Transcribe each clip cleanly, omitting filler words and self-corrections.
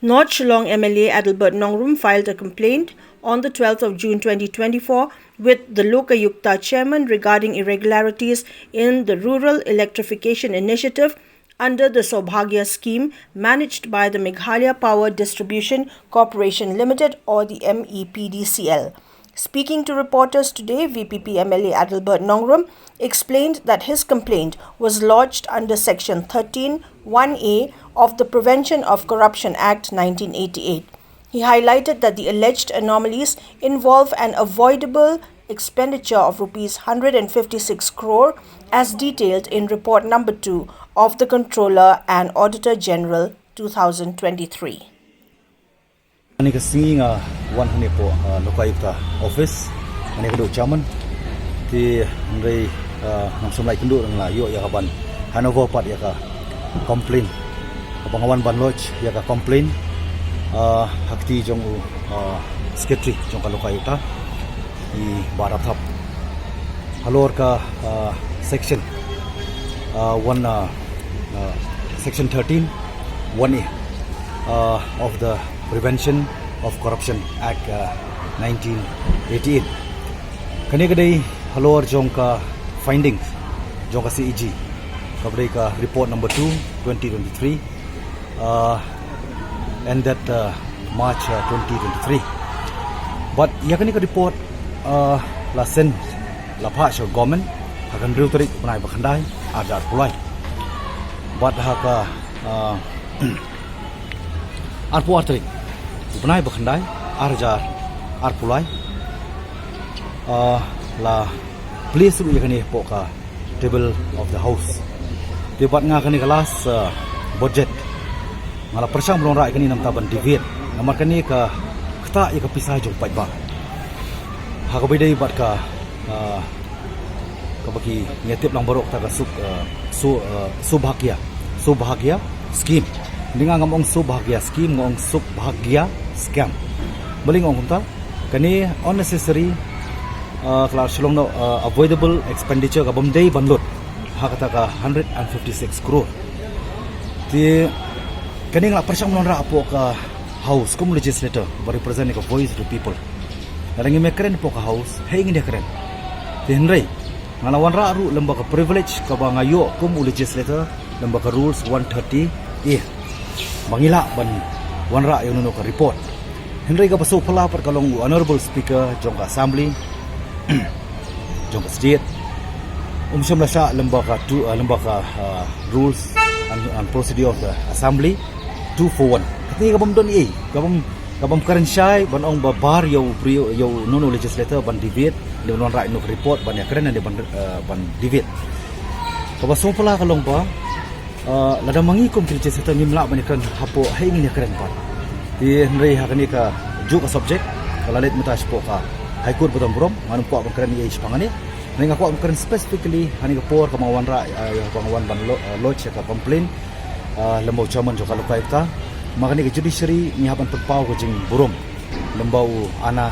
North Shillong MLA Adelbert Nongrum filed a complaint on the 12th of June 2024 with the Lokayukta Chairman regarding irregularities in the Rural Electrification initiative under the Saubhagya Scheme managed by the Meghalaya Power Distribution Corporation Limited or the MePDCL. Speaking to reporters today, VPP MLA Adelbert Nongrum explained that his complaint was lodged under Section 13(1)(a) of the Prevention of Corruption Act 1988. He highlighted that the alleged anomalies involve an avoidable expenditure of Rs 156 crore as detailed in Report Number 2 of the Controller and Auditor General 2023. Ani kasi nga one hani po Lokayukta office ani ko chairman ti ndai nang sumlai kendu nang layo ya kaban Hanover pat ya ka complain pangawan ban lodge ya ka complain hakti jong secretary jong ka Lokayukta di barathap halor ka section section 13(1)(a) of the Prevention of Corruption Act 1988. Kani kadai halor jong ka findings jong ka CEG kabrai ka report number 2 2023 and that March 2023. But ya kani ka report la sen la pa show government hakan driu tarik panai bakhandai adar pulai. But haka arpu tarik Punai bakhandai arjar arpulai la place ru yakani poka table of the house debat nga kani kelas budget ngala persang belum rai kani nam taban divide namar kani ka kta ya ka pisah jong pai ba ha ka bidai bat ka bagi ngetip lang borok ta ka Saubhagya Scheme dengan ngomong Saubhagya Scheme ngomong Saubhagya Scam baling ngomong ta kani unnecessary kelas Shillong avoidable expenditure ka bomdei banlot ha kata ka 156 crore ti kani ngla persang melonra apo ka house kum legislator represent ka voice to people rangi mekren po ka house hei ngi keren ti henrei ngala wanra ru lemba ka privilege ka bangayo kum legislator lemba ka rules 130 mangila ban wanra yung nuno ka report Henry ka paso pala par kalong honorable speaker jong ka assembly jong ka state umsyam la siya lemba ka rules and procedure of the assembly 241 kati ka bam don kabam karen syai ban ong babar yo nuno legislator ban debate le wanra no report ban ya karen ban debate ka paso pala kalong ba lada mangikom kerja serta nimla banikan hapo haingin ya keren pa di Henry hakani ka juga subject kalalit mutas po ka high court betom brom manum po keren ye ispangani ninga ko keren specifically hani ka por kamawan ra pangawan ban lodge ka complain lembau chairman jo Lokayukta makani ka judiciary ni haban pagpaw ko jing burom lembau ana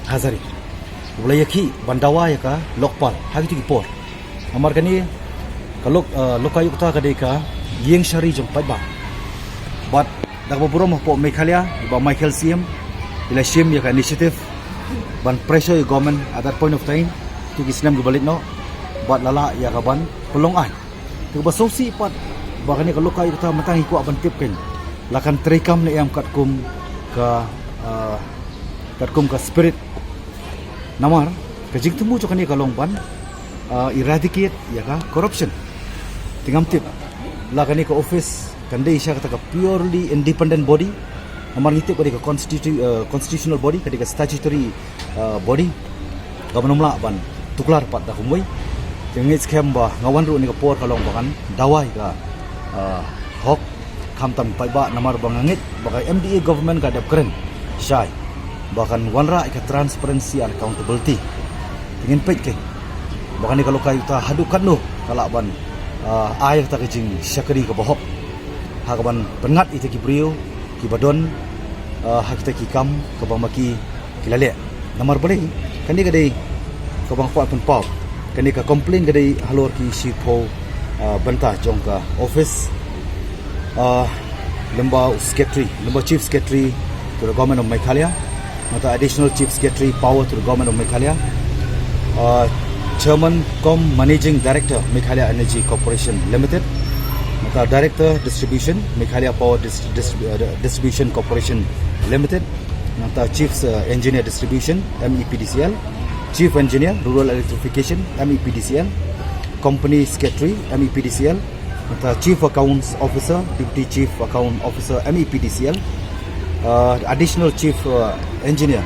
hazari ulayaki bandawa ya ka lokpal hagi ti por amar kani kalau Lokayukta kadai ka yeng syari jong pai ba but dak burom po Meghalaya iba Michael CM ila shim ya ka initiative ban pressure government at that point of time tu Islam gubalik no but lala ya ka ban pelongan tu ba sosi pat bakani ka Lokayukta matang iko ban tip ken lakan trekam na yam katkum ka spirit namar kajing temu jo kani ka longban eradicate ya ka corruption tingam tip la kani ka office kandai isya kata ka purely independent body amar ngitip kadi ka constitutional body kadi ka statutory body ka manumla ban tuklar pat da kumoi tengit scam ba ngawan ru ni ka por kalong bakan dawai ka hok khamtam pai ba namar bangangit bakai MDA government ka dap keren syai bahkan wanra ka transparency and accountability tingin pet ke bahkan ni kalau Lokayukta hadukan no kalaban ayah tak kecing syakari ke bohok hakaban pengat itu ki brio ki badon hak kita ki kam ke bang maki kilale namar boleh kan dia kadai ke bang kuat pun pau kan dia ka complain kadai halor ki sipo bantah jong ka office Lemba Secretary, Lemba Chief Secretary to the Government of Meghalaya, Mata Additional Chief Secretary Power to the Government of Meghalaya, Chairman cum Managing Director Meghalaya Energy Corporation Limited, Mata Director Distribution Meghalaya Power Distribution Corporation Limited, Mata Chief Engineer Distribution MEPDCL, Chief Engineer Rural Electrification MEPDCL, Company Secretary MEPDCL, Chief Accounts Officer, Deputy Chief Account Officer MEPDCL, Additional Chief Engineer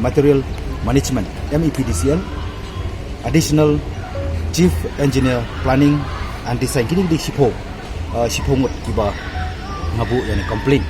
Material Management MEPDCL, Additional Chief Engineer Planning and Design. Kini di Shipho ngut kiba ngabu yani complaint